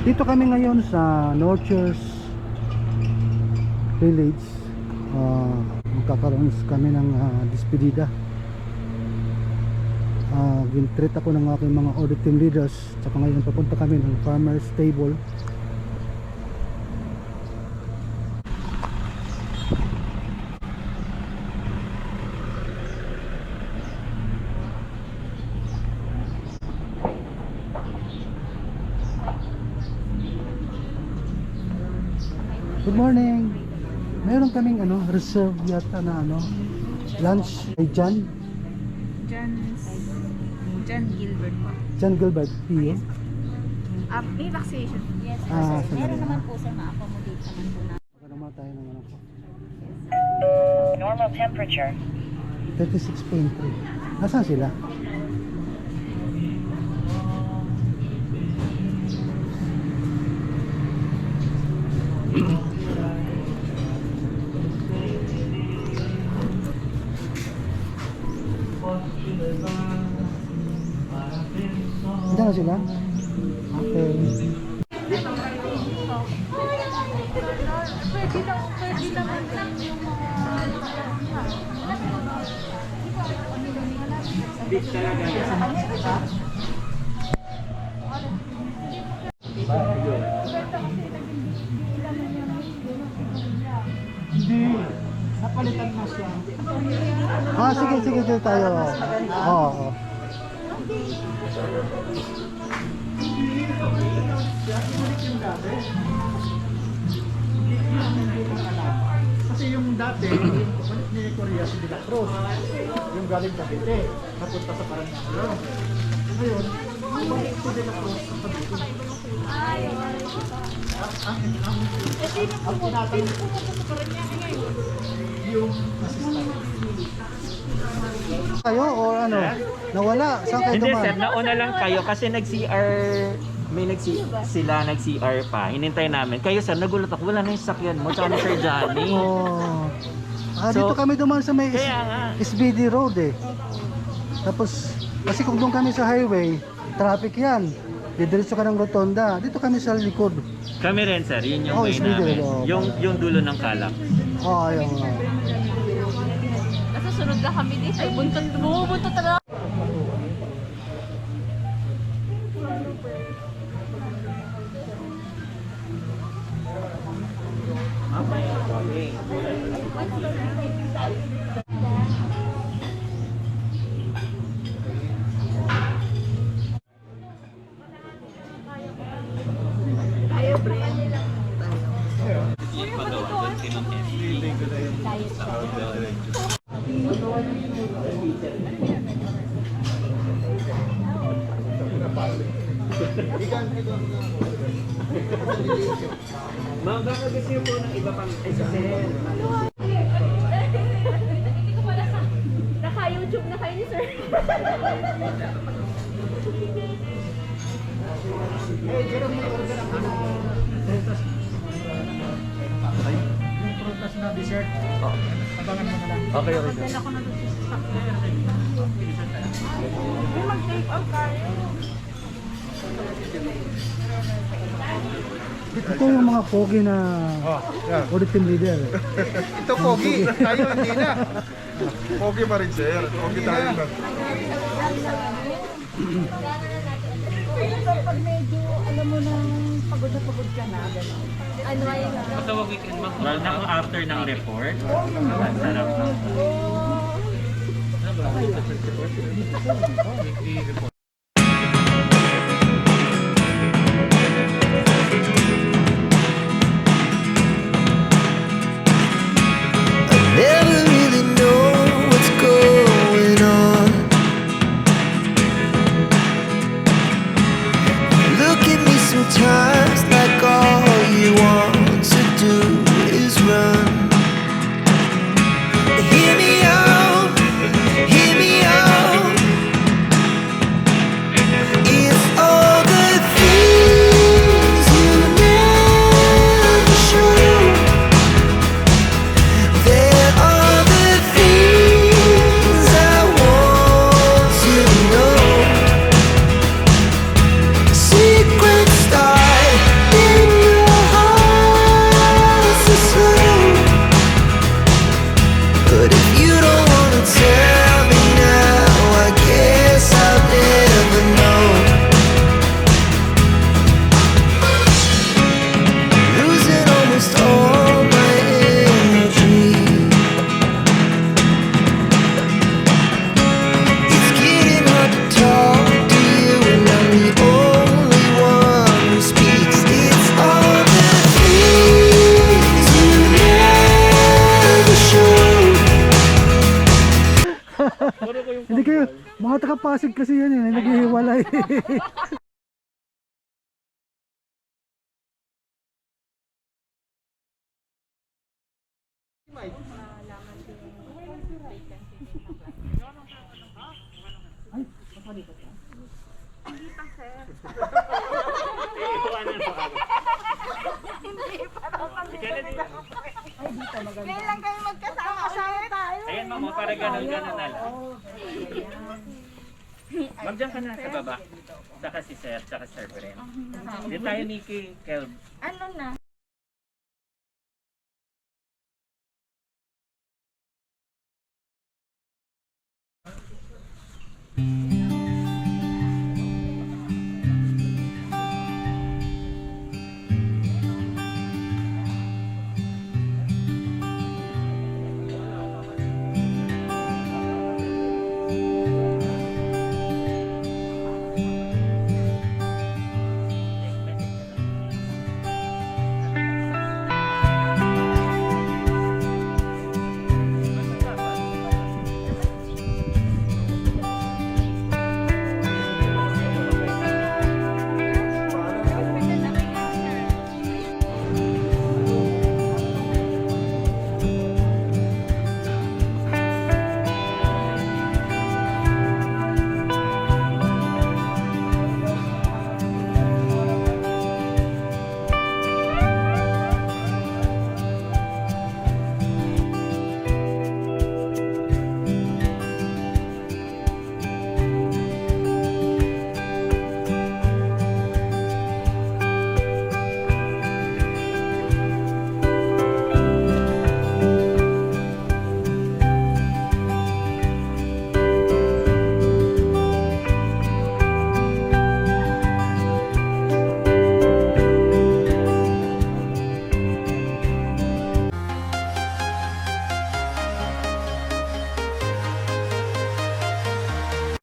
Dito kami ngayon sa Nurtures Village. Magkakaroon kami ng despedida. Gintreat ako ng aking mga audit team leaders. Tsaka ngayon papunta kami ng farmer's table. Good morning. Meron kaming reserve yata na lunch kay John Gilbert po. John Gilbert PO. May vaccination. Yes, meron naman po sir, ma-accommodate naman po na. Naman tayo ng po. Normal temperature. 36.3. Nasaan sila? Diyan na sila? Okay. Pwede naman lang yung Hindi. Napalitan na siya. Sige, dito tayo. Oo. Kasi yung dati, balik ni Korea si De La Cruz, yung galing Cavite, napunta sa Paranaque. Ngayon, balik si De La Cruz sa Cavite. Ang tinatanong yung assistant. Kayo o nawala? Saan kayo Hindi dumaan? sir, nauna lang kayo kasi nag-CR, sila nag-CR pa. Hinintay namin. Kayo sir, nagulat ako, wala na yung sakyan mo. Tsaka ni Sir Johnny. Oh. So, Dito kami dumaan sa may kaya nga. SBD Road eh. Tapos, kasi kung doon kami sa highway, traffic yan. Didiretso ka ng rotonda. Dito kami sa likod. Kami rin sir, yun yung Oh, way speeder, namin. oh. Yung dulo ng Calak. Ayun. Nasusunod na kami dito. Bumubuntot talaga. Ma'am, baka gusto niyo po ng iba pang isa sir. Hindi ko pala naka-YouTube na kayo ni sir. Yung prutas na dessert, abangan mo na lang. Okay. Dala ko na doon sa sakyan. May mag-take out tayo. Ito yung mga pogi na audit team leader. Ito pogi, tayo hindi na. Pogi pa rin sir. Pogi tayo na. Pag medyo, alam mo nang pagod na pagod ka na, gano'n. Ano ay Matawag weekend ma'am. Well, after ng report. Ang sarap ng Never really know what's going on. Look at me sometimes like all you want to do is run. Hear me out, hear me out. Pasig kasi yan eh, naghihiwalay. Kailan kayo magkasama tayo? Ayan ma'am, para ganun-ganun na lang. Ma'am, dyan ka na sa baba. Saka si Sir, saka Sir Bren. Di tayo ni Kelv. Ano na?